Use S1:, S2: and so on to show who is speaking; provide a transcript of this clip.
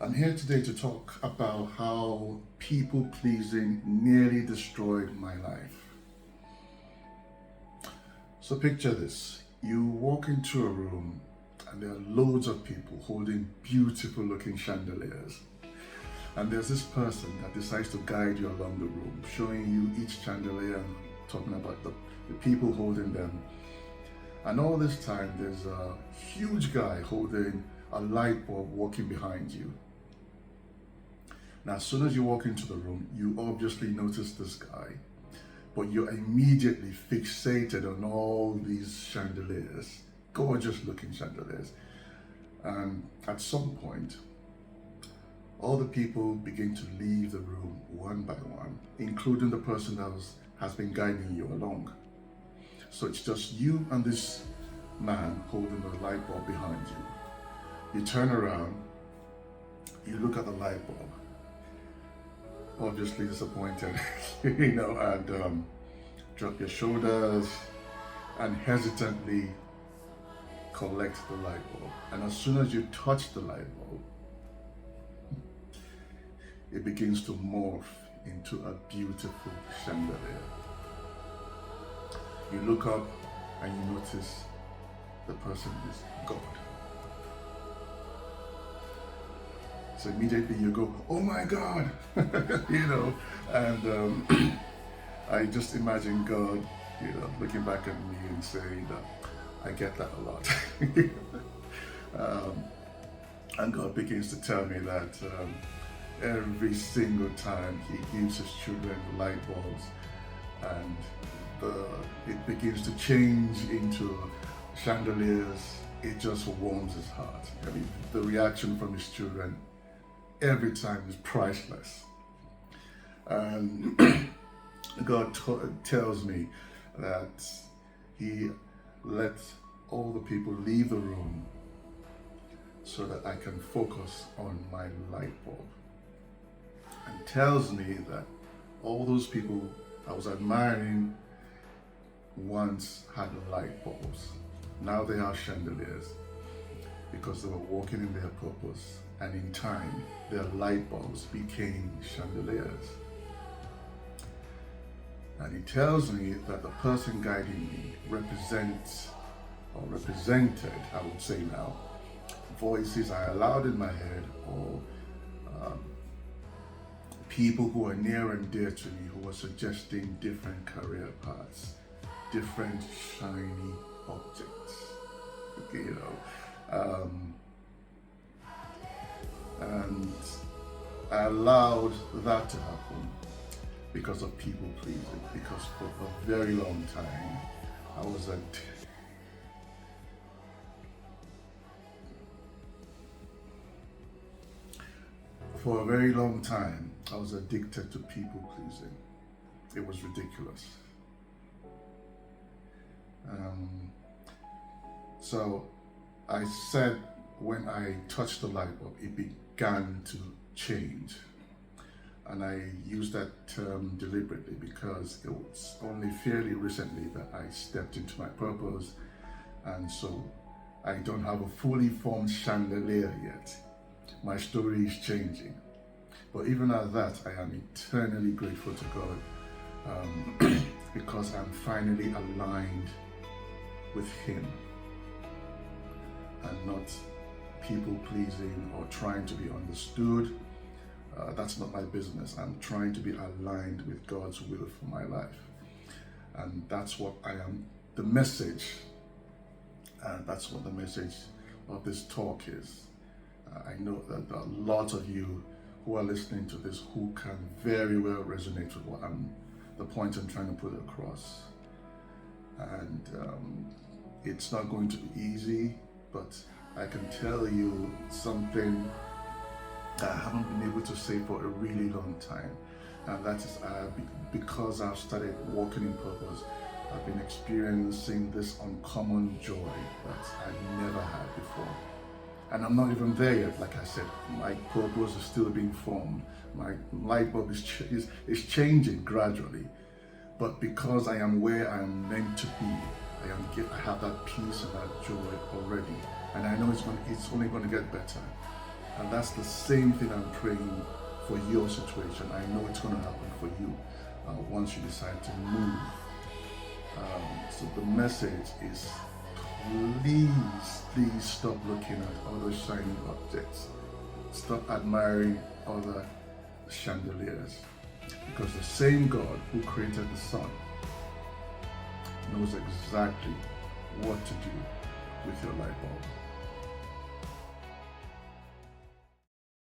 S1: I'm here today to talk about how people pleasing nearly destroyed my life. So, picture this: you walk into a room and there are loads of people holding beautiful looking chandeliers. And there's this person that decides to guide you along the room, showing you each chandelier and talking about the people holding them. And all this time, there's a huge guy holding a light bulb walking behind you. Now, as soon as you walk into the room, you obviously notice this guy, but you're immediately fixated on all these chandeliers, gorgeous looking chandeliers. And at some point, all the people begin to leave the room one by one, including the person that has been guiding you along. So it's just you and this man holding the light bulb behind you. You turn around, you look at the light bulb, obviously disappointed, and drop your shoulders and hesitantly collect the light bulb. And as soon as you touch the light bulb, it begins to morph into a beautiful chandelier. You look up and you notice the person is God. So immediately you go, "Oh my God," and I just imagine God, looking back at me and saying that I get that a lot. And God begins to tell me that every single time He gives His children light bulbs, and it begins to change into chandeliers, it just warms His heart. I mean, the reaction from His children every time is priceless. And God tells me that He let all the people leave the room so that I can focus on my light bulb, and tells me that all those people I was admiring once had light bulbs. Now they are chandeliers because they were walking in their purpose, and in time their light bulbs became chandeliers. And He tells me that the person guiding me represented, I would say now, voices I allowed in my head, or people who are near and dear to me who are suggesting different career paths, different shiny objects, and I allowed that to happen because of people pleasing, because for a very long time I was addicted to people pleasing. It was ridiculous. So I said, when I touched the light bulb, it began to change. And I use that term deliberately because it was only fairly recently that I stepped into my purpose. And so I don't have a fully formed chandelier yet. My story is changing. But even at that, I am eternally grateful to God because I'm finally aligned with Him and not people pleasing or trying to be understood. That's not my business. I'm trying to be aligned with God's will for my life. And that's what I am, the message, and that's what the message of this talk is. I know that there are lots of you who are listening to this who can very well resonate with the point I'm trying to put across. And it's not going to be easy, but I can tell you something I haven't been able to say for a really long time, and that is because I've started walking in purpose. I've been experiencing this uncommon joy that I've never had before. And I'm not even there yet. Like I said, my purpose is still being formed. My light bulb is changing gradually. But because I am where I am meant to be, I have that peace and that joy already. And I know it's only going to get better. And that's the same thing I'm praying for your situation. I know it's going to happen for you once you decide to move. So the message is, please stop looking at other shiny objects. Stop admiring other chandeliers. Because the same God who created the sun knows exactly what to do with your light bulb.